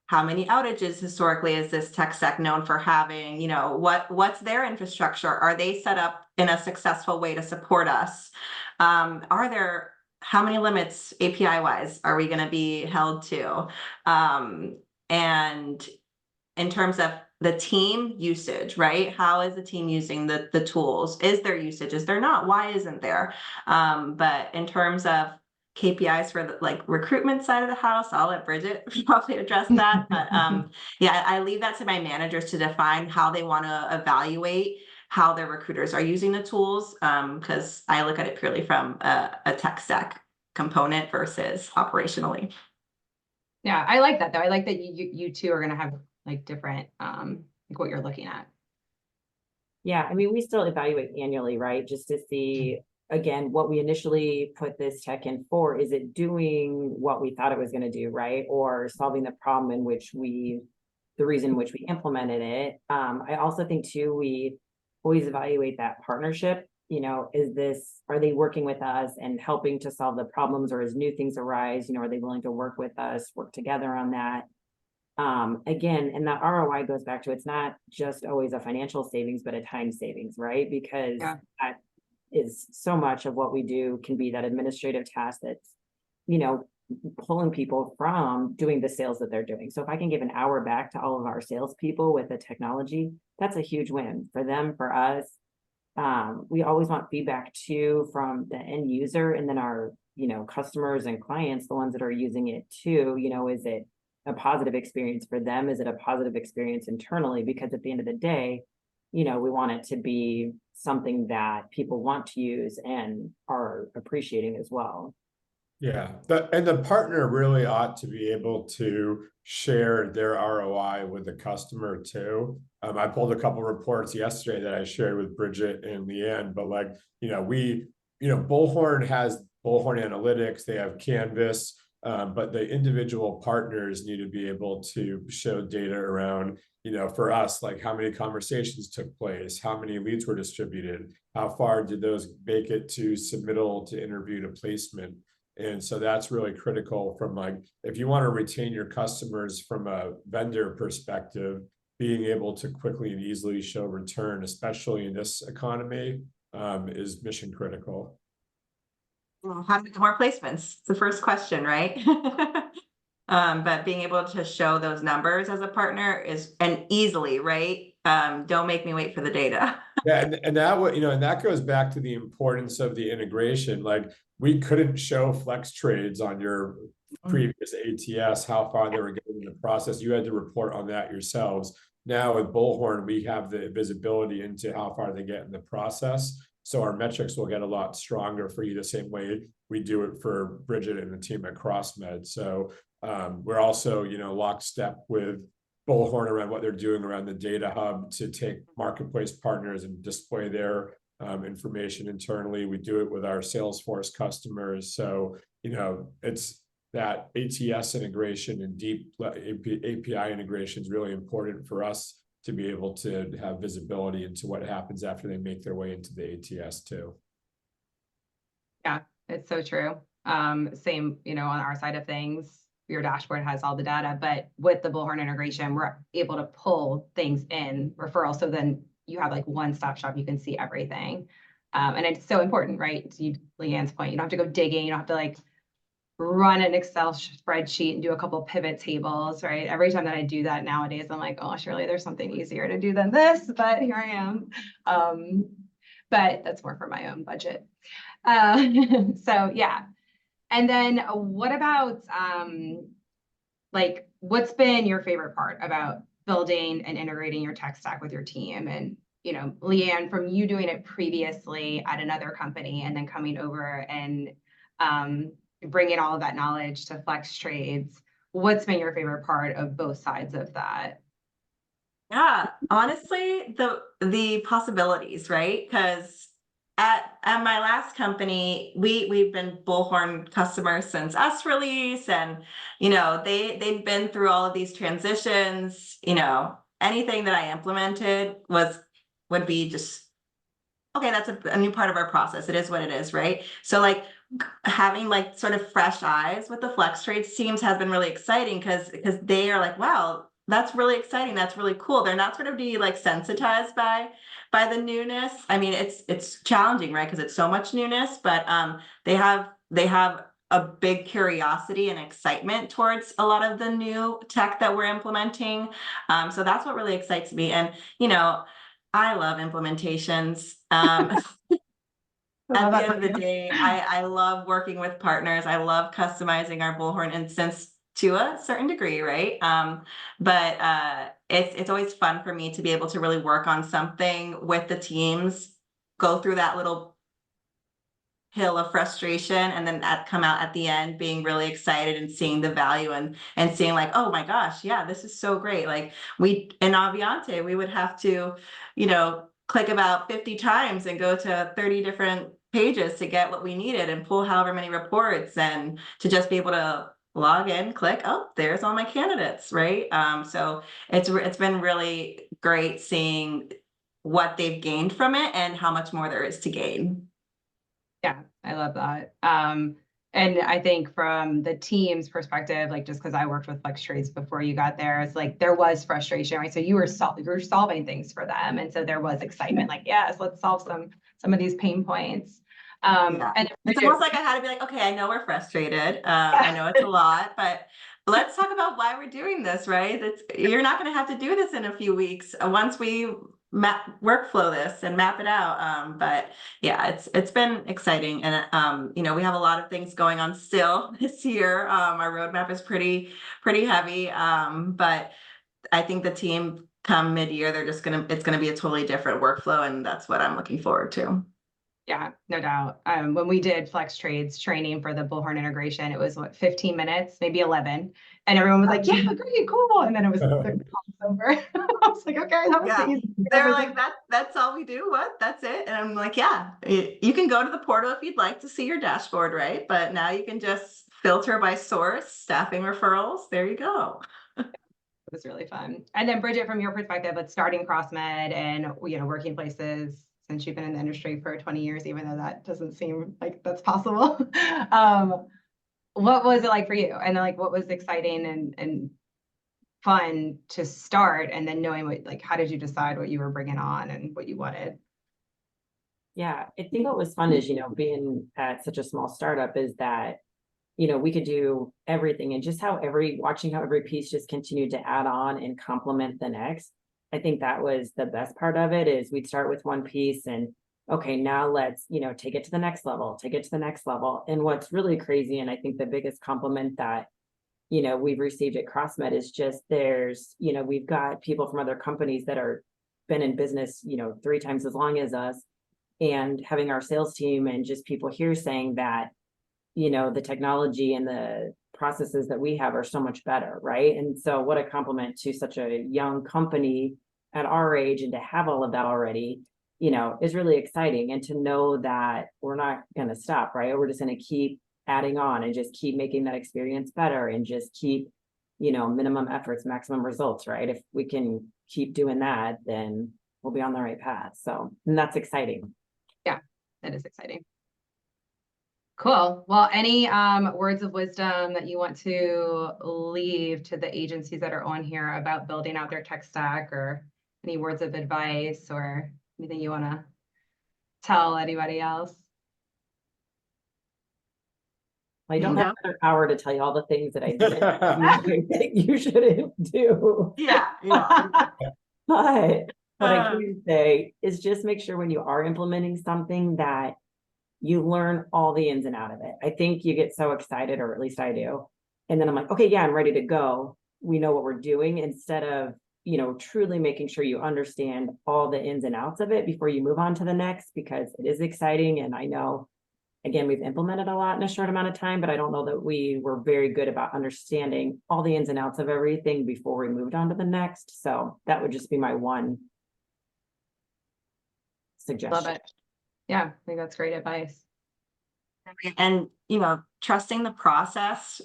how many outages historically is this tech stack known for having, what's their infrastructure? Are they set up in a successful way to support us? How many limits API wise are we going to be held to? And in terms of the team usage, right? How is the team using the tools? Is there usage? Is there not? Why isn't there? But in terms of KPIs for the like recruitment side of the house. I'll let Bridget probably address that. But yeah, I leave that to my managers to define how they want to evaluate how their recruiters are using the tools. Because I look at it purely from a tech stack component versus operationally. Yeah, I like that though. I like that you two are gonna have like different like what you're looking at. Yeah, I mean, we still evaluate annually, right? Just to see, again, what we initially put this tech in for, is it doing what we thought it was going to do, right? Or solving the problem in which the reason in which we implemented it. I also think too, we always evaluate that partnership. You know, are they working with us and helping to solve the problems, or as new things arise, you know, are they willing to work with us, work together on that? Again, and that ROI goes back to, it's not just always a financial savings, but a time savings, right? Because that is so much of what we do can be that administrative task that's, you know, pulling people from doing the sales that they're doing. So if I can give an hour back to all of our salespeople with the technology, that's a huge win for them, for us. We always want feedback too from the end user, and then our, you know, customers and clients, the ones that are using it too. You know, is it a positive experience for them? Is it a positive experience internally? Because at the end of the day, you know, we want it to be something that people want to use and are appreciating as well. Yeah, and the partner really ought to be able to share their ROI with the customer too. I pulled a couple reports yesterday that I shared with Bridget and Leanne, but like, you know, Bullhorn has Bullhorn Analytics, they have Canvas, but the individual partners need to be able to show data around, you know, for us, like how many conversations took place, how many leads were distributed, how far did those make it to submittal, to interview, to placement. And so that's really critical from like, if you want to retain your customers from a vendor perspective, being able to quickly and easily show return, especially in this economy, is mission critical. Well, how to get more placements? It's the first question, right? But being able to show those numbers as a partner and easily, right? Don't make me wait for the data. Yeah, and that, you know, and that goes back to the importance of the integration. Like, we couldn't show FlexTrades on your previous ATS how far they were going in the process. You had to report on that yourselves. Now with Bullhorn, we have the visibility into how far they get in the process. So our metrics will get a lot stronger for you the same way we do it for Bridget and the team at CrossMed. So we're also, you know, lockstep with Bullhorn around what they're doing around the data hub to take marketplace partners and display their information internally. We do it with our Salesforce customers. So, you know, it's that ATS integration and deep API integration is really important for us to be able to have visibility into what happens after they make their way into the ATS too. Yeah, it's so true. Same, you know, on our side of things, your dashboard has all the data, but with the Bullhorn integration, we're able to pull things in referrals. So then you have like one-stop shop, you can see everything. And it's so important, right? To Leanne's point, you don't have to go digging, you don't have to like run an Excel spreadsheet and do a couple pivot tables, right? Every time that I do that nowadays, I'm like, oh, surely there's something easier to do than this, but here I am. But that's more for my own budget. So yeah. And then what about, like, what's been your favorite part about building and integrating your tech stack with your team? And, you know, Leanne, from you doing it previously at another company and then coming over and bringing all of that knowledge to FlexTrades, what's been your favorite part of both sides of that? Yeah, honestly, the possibilities, right? Because at my last company, we've been Bullhorn customers since S release, and you know, they've been through all of these transitions. You know, anything that I implemented would be just okay, that's a new part of our process. It is what it is, right? So like having like sort of fresh eyes with the FlexTrades teams has been really exciting because they are like, wow, that's really exciting. That's really cool. They're not sort of be like sensitized by the newness. I mean, it's challenging, right? Because it's so much newness, but they have a big curiosity and excitement towards a lot of the new tech that we're implementing. So that's what really excites me. And you know, I love implementations. At the end of the day, I love working with partners. I love customizing our bullhorn instance to a certain degree, right? But it's always fun for me to be able to really work on something with the teams, go through that little hill of frustration, and then come out at the end being really excited and seeing the value and seeing like, oh my gosh, yeah, this is so great. Like in Aviante, we would have to, click about 50 times and go to 30 different pages to get what we needed and pull however many reports, and to just be able to log in, click, oh, there's all my candidates, right? So it's been really great seeing what they've gained from it and how much more there is to gain. Yeah, I love that. And I think from the team's perspective, like just because I worked with FlexTrades before you got there, it's like there was frustration, right? So you were solving things for them, and so there was excitement. Like, yes, let's solve some of these pain points. Yeah. And It's almost like I had to be like, okay, I know we're frustrated. I know it's a lot, but let's talk about why we're doing this, right? You're not going to have to do this in a few weeks once we workflow this and map it out. But yeah, it's been exciting, and we have a lot of things going on still this year. Our roadmap is pretty heavy, but I think the team come mid-year, it's gonna be a totally different workflow, and that's what I'm looking forward to. Yeah, no doubt. When we did FlexTrades training for the bullhorn integration, it was 15 minutes, maybe 11. And everyone was like, yeah, great, cool. And then it was over. I was like, okay, that was easy. They're like, that's all we do? What? That's it? And I'm like, yeah, you can go to the portal if you'd like to see your dashboard, right? But now you can just filter by source, staffing referrals. There you go. It was really fun. And then Bridget, from your perspective, like starting CrossMed and working places, since you've been in the industry for 20 years, even though that doesn't seem like that's possible. What was it like for you? And then, like, what was exciting and fun to start, and then knowing how did you decide what you were bringing on and what you wanted? Yeah, I think what was fun is, being at such a small startup is that, we could do everything, and just watching how every piece just continued to add on and complement the next. I think that was the best part of it, is we'd start with one piece and okay, now let's, take it to the next level, take it to the next level. And what's really crazy, and I think the biggest compliment that, we've received at CrossMed is just we've got people from other companies that are been in business, 3 times as long as us, and having our sales team and just people here saying that, the technology and the processes that we have are so much better, right? And so what a compliment to such a young company at our age, and to have all of that already, is really exciting. And to know that we're not going to stop, right? We're just going to keep adding on and just keep making that experience better, and just keep, minimum efforts, maximum results, right? If we can keep doing that, then we'll be on the right path. So, and that's exciting. Yeah, that is exciting. Cool. Well, any words of wisdom that you want to leave to the agencies that are on here about building out their tech stack, or any words of advice or anything you want to tell anybody else? I don't have another hour to tell you all the things that I did you shouldn't do. Yeah. But what I can say is just make sure when you are implementing something that you learn all the ins and out of it. I think you get so excited, or at least I do. And then I'm like, okay, yeah, I'm ready to go. We know what we're doing, instead of, truly making sure you understand all the ins and outs of it before you move on to the next, because it is exciting. And I know, again, we've implemented a lot in a short amount of time, but I don't know that we were very good about understanding all the ins and outs of everything before we moved on to the next. So that would just be my one suggestion. Love it. Yeah, I think that's great advice. And, trusting the process.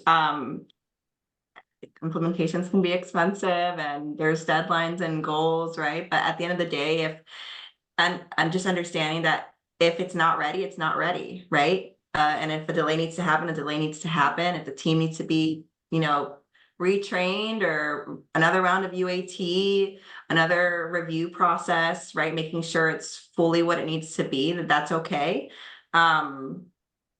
Implementations can be expensive, and there's deadlines and goals, right? But at the end of the day, I'm just understanding that if it's not ready, it's not ready, right? And if a delay needs to happen, a delay needs to happen. If the team needs to be, retrained, or another round of UAT, another review process, right? Making sure it's fully what it needs to be, that's okay.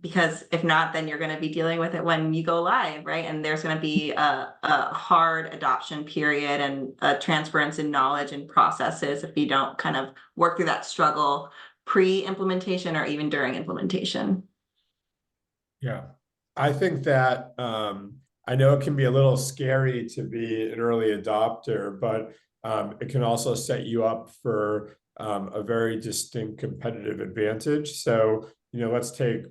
Because if not, then you're going to be dealing with it when you go live, right? And there's going to be a hard adoption period, and a transference in knowledge and processes if you don't kind of work through that struggle pre-implementation or even during implementation? Yeah, I think that I know it can be a little scary to be an early adopter, but it can also set you up for a very distinct competitive advantage. So, let's take,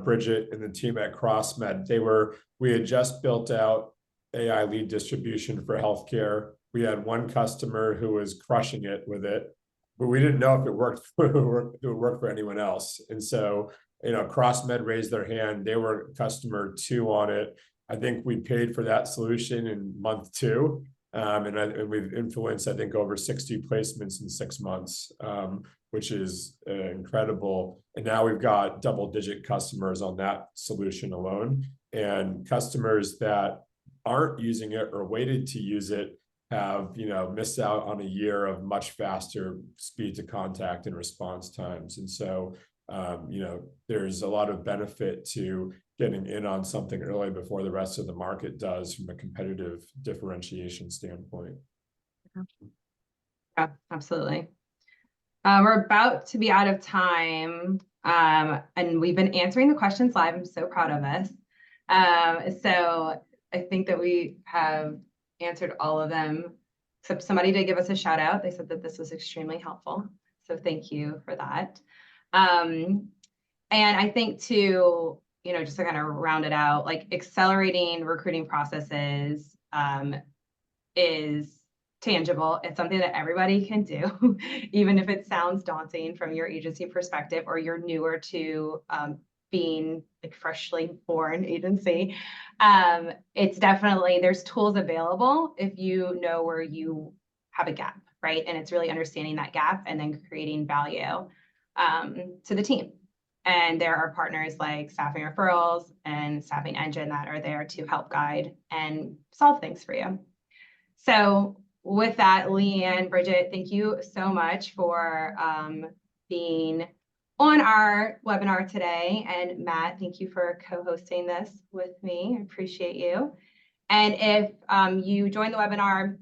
Bridget and the team at CrossMed. We had just built out AI lead distribution for healthcare. We had one customer who was crushing it with it, but we didn't know if it would work for anyone else. And so, CrossMed raised their hand. They were customer 2 on it. I think we paid for that solution in month 2. And we've influenced, I think, over 60 placements in 6 months, which is incredible. And now we've got double-digit customers on that solution alone. And customers that aren't using it or waited to use it have, missed out on a year of much faster speed to contact and response times. And so, there's a lot of benefit to getting in on something early before the rest of the market does from a competitive differentiation standpoint. Yeah, absolutely. We're about to be out of time, and we've been answering the questions live. I'm so proud of us. So I think that we have answered all of them, except somebody did give us a shout out. They said that this was extremely helpful. So thank you for that. And I think to, just to kind of round it out, like accelerating recruiting processes is tangible. It's something that everybody can do, even if it sounds daunting from your agency perspective, or you're newer to being like freshly born agency. It's definitely, there's tools available if you know where you have a gap, right? And it's really understanding that gap and then creating value to the team. And there are partners like Staffing Referrals and Staffing Engine that are there to help guide and solve things for you. So with that, Leanne, Bridget, thank you so much for being on our webinar today. And Matt, thank you for co-hosting this with me. I appreciate you. And if you join the webinar,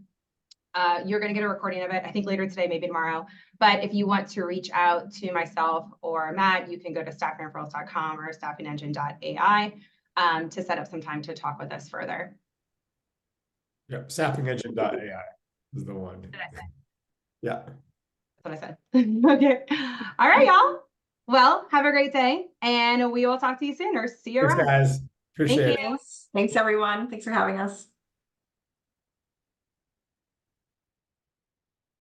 you're going to get a recording of it, I think later today, maybe tomorrow. But if you want to reach out to myself or Matt, you can go to staffingreferrals.com or staffingengine.ai to set up some time to talk with us further. Yep, staffingengine.ai is the one. Yeah. That's what I said. Okay. All right, y'all. Well, have a great day, and we will talk to you soon or see you Thanks, around. guys. Appreciate it. Thank you. Thanks, everyone. Thanks for having us.